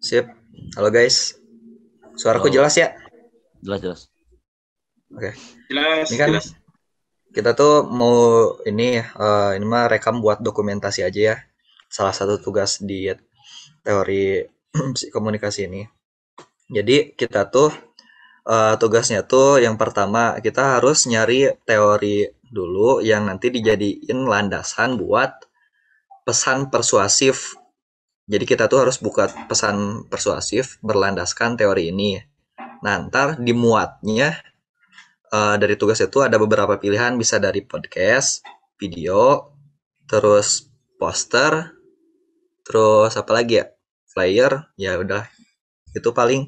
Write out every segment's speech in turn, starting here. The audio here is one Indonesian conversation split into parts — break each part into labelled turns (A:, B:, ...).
A: Sip. Halo guys. Suaraku
B: Halo,
A: jelas ya?
B: jelas-jelas.
A: Oke. Ini
C: Jelas,
A: kan
C: jelas.
A: kita tuh mau ini mah rekam buat dokumentasi aja ya. Salah satu tugas di teori komunikasi ini. Jadi kita tuh tugasnya tuh yang pertama kita harus nyari teori dulu yang nanti dijadiin landasan buat pesan persuasif. Jadi kita tuh harus buka pesan persuasif berlandaskan teori ini. Nah, ntar dimuatnya dari tugas itu ada beberapa pilihan, bisa dari podcast, video, terus poster, terus apa lagi ya, flyer, ya udah itu paling.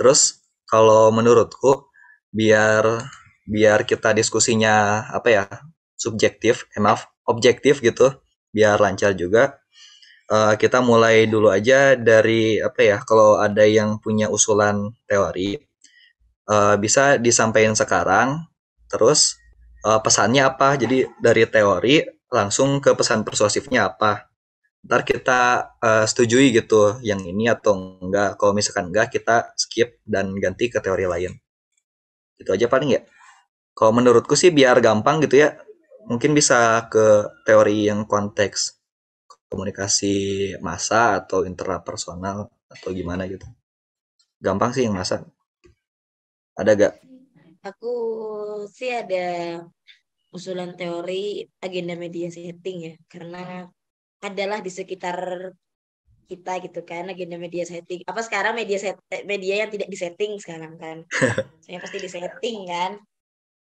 A: Terus kalau menurutku biar biar kita diskusinya apa ya, subjektif, maaf, objektif gitu, biar lancar juga. Kita mulai dulu aja dari apa ya, kalau ada yang punya usulan teori bisa disampaikan sekarang, terus pesannya apa, jadi dari teori langsung ke pesan persuasifnya apa, ntar kita setujui gitu yang ini atau enggak. Kalau misalkan enggak, kita skip dan ganti ke teori lain. Itu aja paling ya. Kalau menurutku sih biar gampang gitu ya, mungkin bisa ke teori yang konteks komunikasi massa atau intrapersonal atau gimana gitu. Gampang sih yang massa. Ada gak?
D: Aku sih ada usulan teori agenda media setting ya, karena adalah di sekitar kita gitu kan agenda media setting. Apa sekarang media yang tidak disetting sekarang kan? Saya pasti disetting kan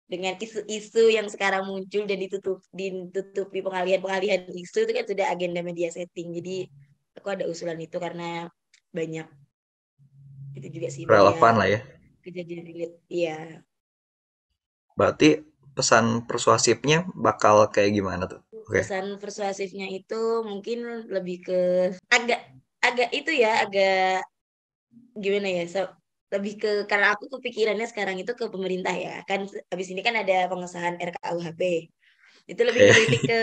D: dengan isu-isu yang sekarang muncul dan ditutupi pengalihan-pengalihan isu itu kan sudah agenda media setting. Jadi aku ada usulan itu karena banyak itu juga sih
A: Relevan
D: banyak
A: lah ya.
D: kejadian relate. Iya.
A: Berarti pesan persuasifnya bakal kayak gimana tuh? Oke.
D: Pesan persuasifnya itu mungkin lebih ke agak agak itu ya agak gimana ya lebih ke karena aku kepikirannya sekarang itu ke pemerintah ya kan habis ini kan ada pengesahan RKUHP itu lebih
A: Oke.
D: ngeritik ke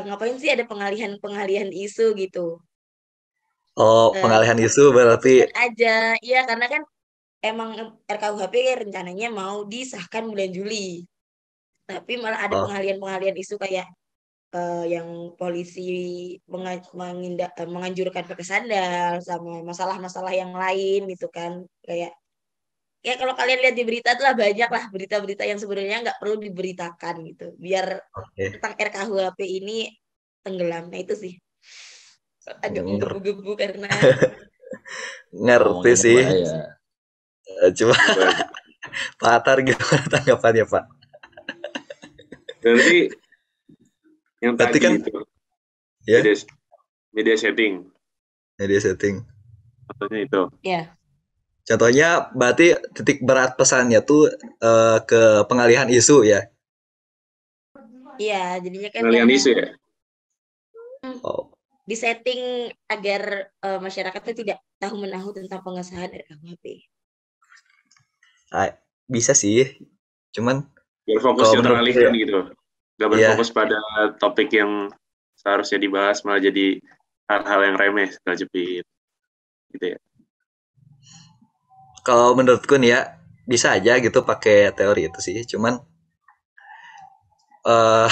D: ngapain sih ada pengalihan pengalihan isu gitu.
A: Oh,
D: Eh,
A: pengalihan isu berarti.
D: fokuskan aja ya karena kan emang RKUHP rencananya mau disahkan bulan Juli tapi malah ada
A: Oh,
D: pengalihan-pengalihan isu kayak yang polisi menganjurkan pakai sandal sama masalah-masalah yang lain gitu kan kayak ya kalau kalian lihat di berita tuh lah banyak lah berita-berita yang sebenarnya nggak perlu diberitakan gitu biar
A: oke.
D: tentang RKUHP ini tenggelam. Nah itu sih agak
A: Nger-
D: menggebu-gebu karena
A: ngerti
B: Ngomongin
A: sih.
B: bahaya.
A: Cuma
C: Coba.
A: Pak Atar gimana tanggapannya Pak?
C: Berarti yang
A: Berarti kan
C: tadi itu
A: ya
C: media media setting,
A: media setting.
C: contohnya itu.
D: ya
A: Contohnya berarti titik berat pesannya tuh ke pengalihan isu ya.
D: iya jadinya kan
C: Pengalihan
D: karena
C: isu ya.
A: Oh,
D: disetting agar masyarakat itu tidak tahu menahu tentang pengesahan RKUHP.
A: bisa sih. Cuman
C: Biar fokusnya
A: kalau menurutku
C: teralihkan
A: ya,
C: gitu. Gak
A: ya
C: berfokus pada topik yang seharusnya dibahas malah jadi hal-hal yang remeh segala jepit gitu ya.
A: kalau menurutku nih ya bisa aja gitu pakai teori itu sih. Cuman eh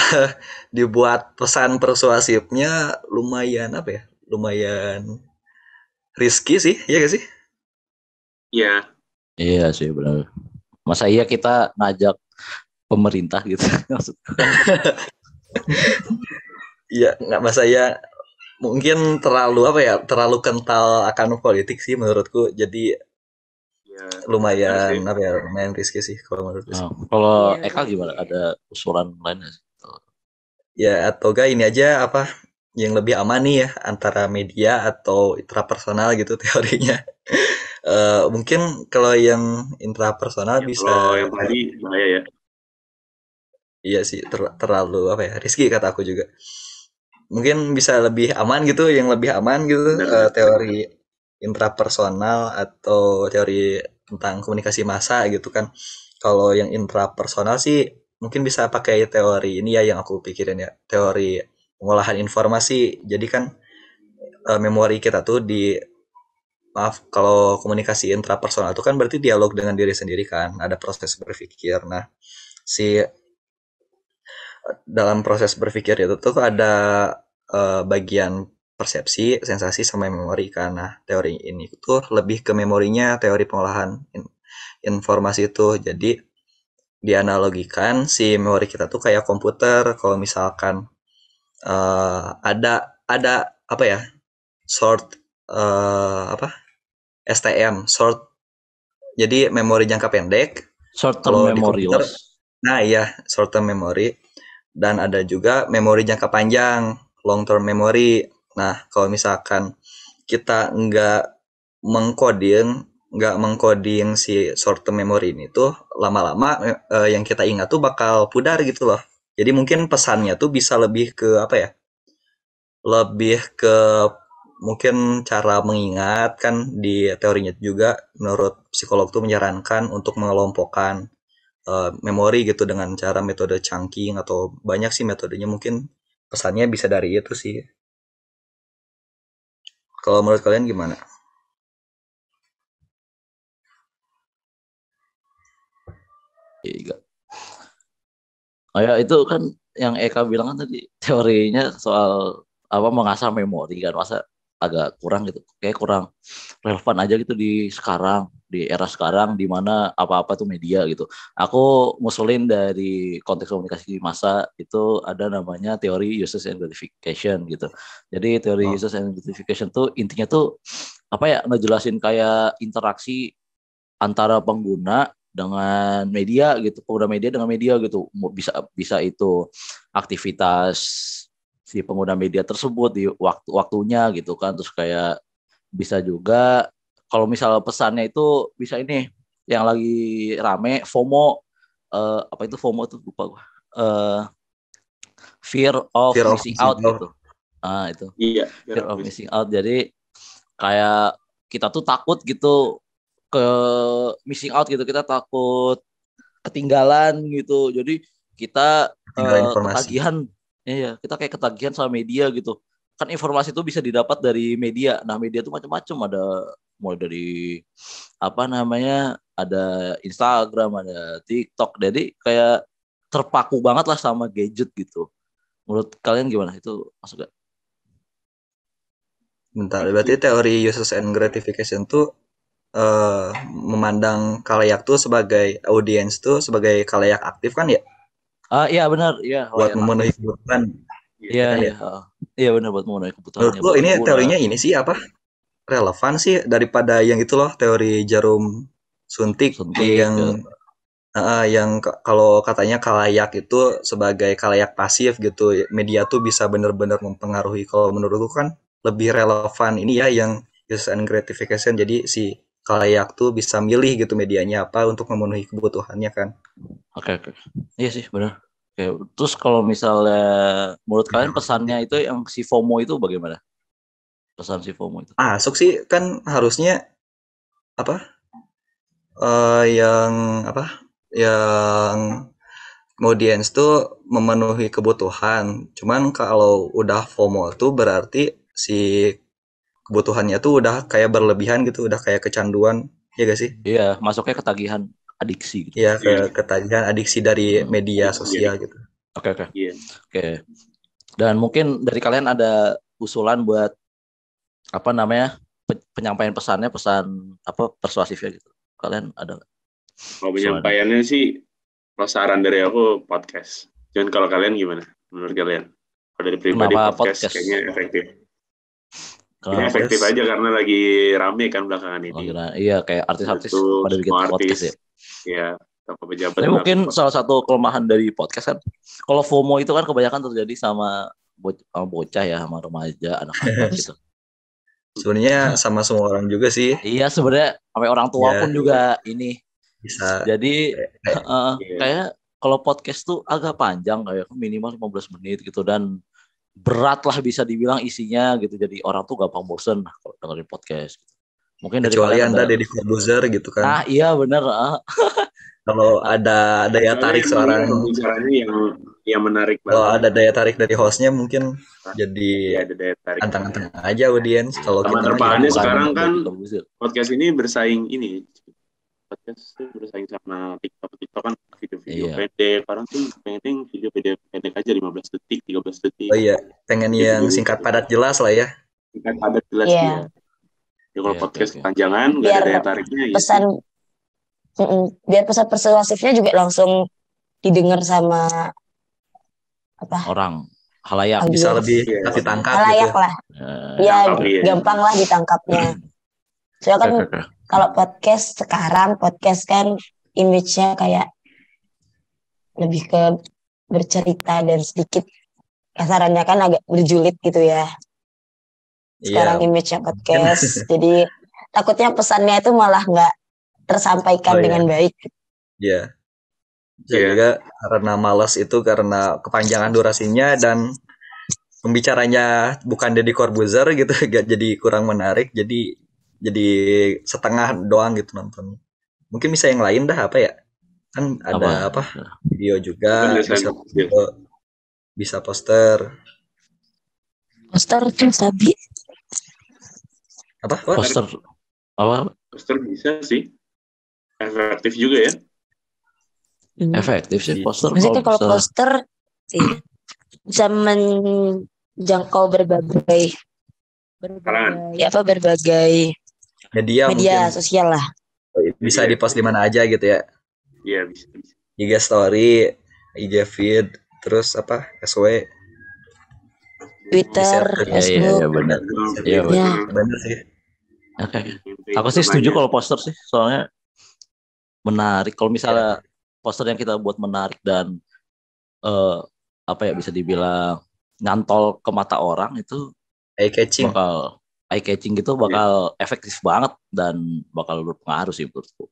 A: dibuat pesan persuasifnya lumayan apa ya? Lumayan risky sih, ya gak sih?
C: Iya,
B: Iya sih benar. Masa iya kita ngajak pemerintah gitu maksudku kan.
A: Iya, nggak masa ya, mungkin terlalu apa ya? Terlalu kental akan politik sih menurutku. Jadi
C: iya. Benar
A: lumayan
C: sih.
A: apa ya? Lumayan risky sih kalau menurutku
B: Nah,
A: sih.
B: kalau
D: Iya
B: Eka gimana?
D: iya
B: Ada usulan lain nggak sih?
A: Ya atau gak ini aja apa? Yang lebih aman nih ya antara media atau intrapersonal gitu teorinya. Mungkin kalau yang intrapersonal
C: Ya,
A: bisa
C: kalau yang tadi bahaya ya.
A: iya sih terlalu apa ya? Risky kata aku juga. Mungkin bisa lebih aman gitu, yang lebih aman gitu,
C: Benar-benar.
A: teori intrapersonal atau teori tentang komunikasi massa gitu kan. Kalau yang intrapersonal sih mungkin bisa pakai teori ini ya yang aku pikirin ya, teori pengolahan informasi. Jadi kan memori kita tuh maaf, kalau komunikasi intrapersonal itu kan berarti dialog dengan diri sendiri kan, ada proses berpikir. Nah, si dalam proses berpikir itu tuh ada bagian persepsi, sensasi, sama memori kan. Nah, teori ini tuh lebih ke memorinya, teori pengolahan informasi itu. Jadi dianalogikan si memori kita tuh kayak komputer. Kalau misalkan ada apa ya, short STM, short, jadi memori jangka pendek.
B: Short term
A: Kalau di
B: memory
A: komputer,
B: loss.
A: nah iya, short term memory. Dan ada juga memori jangka panjang, long term memory. Nah, kalau misalkan kita nggak mengcoding si short term memory ini tuh, lama-lama yang kita ingat tuh bakal pudar gitu loh. Jadi mungkin pesannya tuh bisa lebih ke apa ya? Lebih ke mungkin cara mengingat kan. Di teorinya juga menurut psikolog tuh menyarankan untuk mengelompokkan memori gitu dengan cara metode chunking, atau banyak sih metodenya, mungkin pesannya bisa dari itu sih. Kalau menurut kalian gimana?
B: Iya. Kayak itu kan yang Eka bilang kan tadi teorinya soal apa mengasah memori kan, masa agak kurang gitu, kayak kurang relevan aja gitu di sekarang, di era sekarang di mana apa-apa tuh media gitu. Aku ngusulin dari konteks komunikasi massa itu ada namanya teori usage and gratification gitu. Jadi teori
A: Oh,
B: usage and gratification tuh intinya tuh apa ya, ngejelasin kayak interaksi antara pengguna dengan media gitu, pengguna media dengan media gitu. Bisa bisa itu aktivitas si pengguna media tersebut di waktu-waktunya gitu kan. Terus kayak bisa juga kalau misalnya pesannya itu bisa ini yang lagi rame FOMO, apa itu FOMO tuh lupa gue. Fear of
A: fear of
B: missing
A: missing
B: out
A: out.
B: gitu. Ah itu
C: Iya,
B: fear of missing out. Jadi kayak kita tuh takut gitu ke missing out gitu, kita takut ketinggalan gitu. Jadi kita
A: Tinggal informasi.
B: ketagihan, ya kita kayak ketagihan sama media gitu. Kan informasi itu bisa didapat dari media. Nah media itu macam-macam, ada mulai dari apa namanya, ada Instagram, ada TikTok. Jadi kayak terpaku banget lah sama gadget gitu. Menurut kalian gimana, itu masuk gak?
A: Bentar, berarti teori usage and gratification tuh memandang kalayak tuh sebagai audiens tuh sebagai kalayak aktif kan ya,
B: Iya benar, iya
A: buat
B: layak
A: memenuhi
B: aktif.
A: kebutuhan,
B: Iya
A: ya kan
B: iya,
A: ya.
B: iya benar, buat memenuhi
A: Menurut
B: kebutuhannya
A: lo
B: buat
A: ini
B: pengguna.
A: teorinya ini sih apa, relevan sih daripada yang itu loh, teori jarum suntik
B: Suntik
A: yang
B: ya.
A: kalau katanya kalayak itu sebagai kalayak pasif gitu, media tuh bisa benar-benar mempengaruhi. Kalau menurutku kan lebih relevan ini ya yang use and gratification, jadi si kalayak tuh bisa milih gitu medianya apa untuk memenuhi kebutuhannya kan.
B: Oke oke. Iya sih benar. Oke, terus kalau misalnya menurut kalian pesannya itu yang si FOMO itu bagaimana? Pesan si FOMO itu.
A: Masuk sih kan, harusnya apa, yang apa, yang audiens tuh memenuhi kebutuhan. Cuman kalau udah FOMO tuh berarti si kebutuhannya tuh udah kayak berlebihan gitu, udah kayak kecanduan, ya gak sih?
B: Iya, masuknya ketagihan, adiksi gitu.
A: Ya, ke
C: Iya,
A: ketagihan, adiksi dari
B: Hmm.
A: media sosial gitu.
B: Oke oke.
C: iya.
B: Oke. Dan mungkin dari kalian ada usulan buat apa namanya, penyampaian pesannya, pesan apa persuasifnya gitu. Kalian ada nggak
C: Kalau
B: usulannya?
C: penyampaiannya sih, kalau saran dari aku podcast. Cuman kalau kalian gimana? Menurut kalian? Kalau dari pribadi
B: Kenapa
C: podcast
B: podcast?
C: kayaknya efektif. Kayaknya
B: Kenapa
C: efektif
A: Podcast
C: aja karena lagi rame kan belakangan
B: oh,
C: ini.
B: iya kayak artis-artis
C: Itu
B: pada bikin
C: semua
B: podcast ya.
C: artis, ya, tokoh pejabat
B: Tapi mungkin
C: melakukan.
B: salah satu kelemahan dari podcast kan, kalau FOMO itu kan kebanyakan terjadi sama sama bocah ya, sama remaja, anak-anak gitu.
A: sebenarnya sama semua orang juga sih,
B: Iya sebenarnya sampai orang tua
A: ya
B: pun juga ini.
A: bisa
B: Jadi
C: Iya.
B: kayak kalau podcast tuh agak panjang, kayak minimal 15 menit gitu, dan berat lah bisa dibilang isinya gitu. Jadi orang tuh gampang bosen kalau dengerin podcast gitu. Mungkin dari
A: kecuali
B: kalian
A: Anda
B: ada.
A: Deddy Corbuzier gitu kan.
B: Nah iya bener.
A: Kalau ada daya tarik seorang,
C: pembicaranya yang menarik
A: kalau
C: banget.
A: ada daya tarik dari hostnya mungkin jadi
C: Ya, ada daya tarik.
A: anteng-anteng aja audiens. Kalau
C: Sama
A: kita mah
C: terpahannya
A: jadi
C: sekarang
A: bukan.
C: kan podcast ini bersaing ini. Podcast tuh bersaing sama TikTok kan video-video
B: Iya.
C: pendek. Orang tuh pengen video pendek aja 15 detik, 13 detik.
A: Oh iya, pengen yang singkat padat jelas lah ya.
C: Singkat padat jelas
D: Iya.
C: ya. Ya kalau
B: Iya,
C: podcast
B: oke.
C: kepanjangan nggak
D: Biar
C: ada daya tariknya ya.
D: pesan biar pesan persuasifnya juga langsung didengar sama
B: Orang halayak.
A: Bisa
D: audiens.
A: lebih
C: Iya.
A: kasih tangkap gitu.
D: Halayak lah. Ya
C: Tangkap, iya.
D: gampang lah ditangkapnya. Soalnya kan kalau podcast kan image-nya kayak lebih ke bercerita dan sedikit kasarannya kan agak berjulit gitu ya. Sekarang
A: Iya.
D: image-nya podcast. Jadi takutnya pesannya itu malah nggak tersampaikan
A: Oh, iya.
D: dengan baik.
A: Iya. Bisa
C: Iya.
A: juga karena malas itu karena kepanjangan durasinya dan pembicaranya bukan Deddy Corbuzier gitu, gak jadi kurang menarik, jadi setengah doang gitu nonton. Mungkin bisa yang lain dah apa ya? Kan ada apa? Video juga,
C: Mungkin
A: bisa
C: desain
A: video, bisa poster.
D: Poster tuh sabi.
A: Apa?
B: Poster apa?
C: Poster bisa sih. Efektif juga ya.
B: Efektif sih poster.
D: Maksudnya kalau poster bisa menjangkau berbagai
A: media mungkin.
D: sosial lah.
A: Bisa di-post di mana aja gitu ya.
C: Iya, bisa.
A: IG story, IG feed, terus apa? SW.
D: Twitter, Facebook.
B: Iya benar. Iya
A: benar sih.
B: Oke. Aku sih setuju kalau poster sih, soalnya menarik. Kalau misalnya poster yang kita buat menarik dan bisa dibilang nyantol ke mata orang itu
A: eye catching
B: gitu bakal efektif banget dan bakal berpengaruh sih menurutku.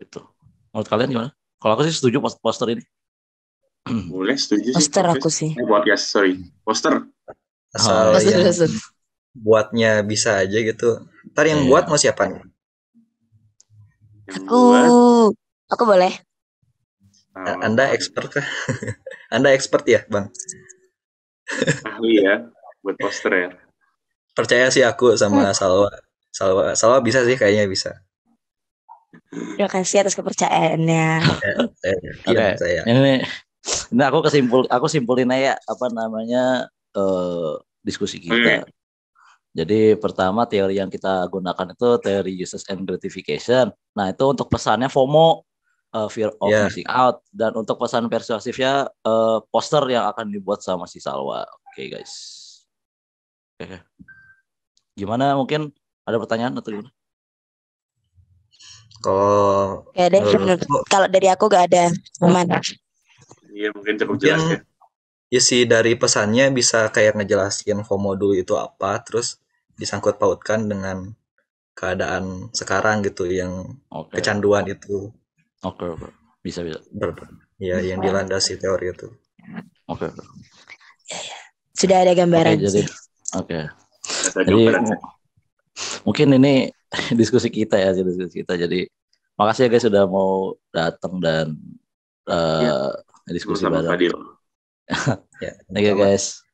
B: Itu. Menurut kalian gimana? Kalau aku sih setuju poster ini.
C: Boleh setuju sih.
D: Poster aku sih.
C: Poster.
A: Asal yang buatnya bisa aja gitu. Ntar yang buat mau siapa nih?
D: Aku boleh.
A: Anda expert kah? Anda expert ya, Bang?
C: Ahli ya, buat poster ya.
A: Percaya sih aku sama Salwa bisa sih, kayaknya bisa.
D: Terima kasih atas kepercayaannya.
B: Oke. Ini aku simpulin aja diskusi kita. Jadi pertama teori yang kita gunakan itu teori usage and gratification. Nah itu untuk pesannya FOMO, fear of missing out, dan untuk pesan persuasifnya poster yang akan dibuat sama si Salwa. Oke, guys. Oke. Gimana, mungkin ada pertanyaan atau gimana?
D: Kalau dari aku gak ada. Aman.
C: Iya, mungkin cukup jelas ya.
A: Ya sih, dari pesannya bisa kayak ngejelasin FOMO dulu itu apa, terus disangkut pautkan dengan keadaan sekarang gitu yang kecanduan itu.
B: Oke. Bisa.
A: Yang dilandasi teori itu.
B: Oke.
D: Sudah ada gambaran sih.
B: Oke. Jadi mungkin ini diskusi kita. Jadi makasih ya guys sudah mau datang dan diskusi bareng.
A: Ya,
B: Thank you guys.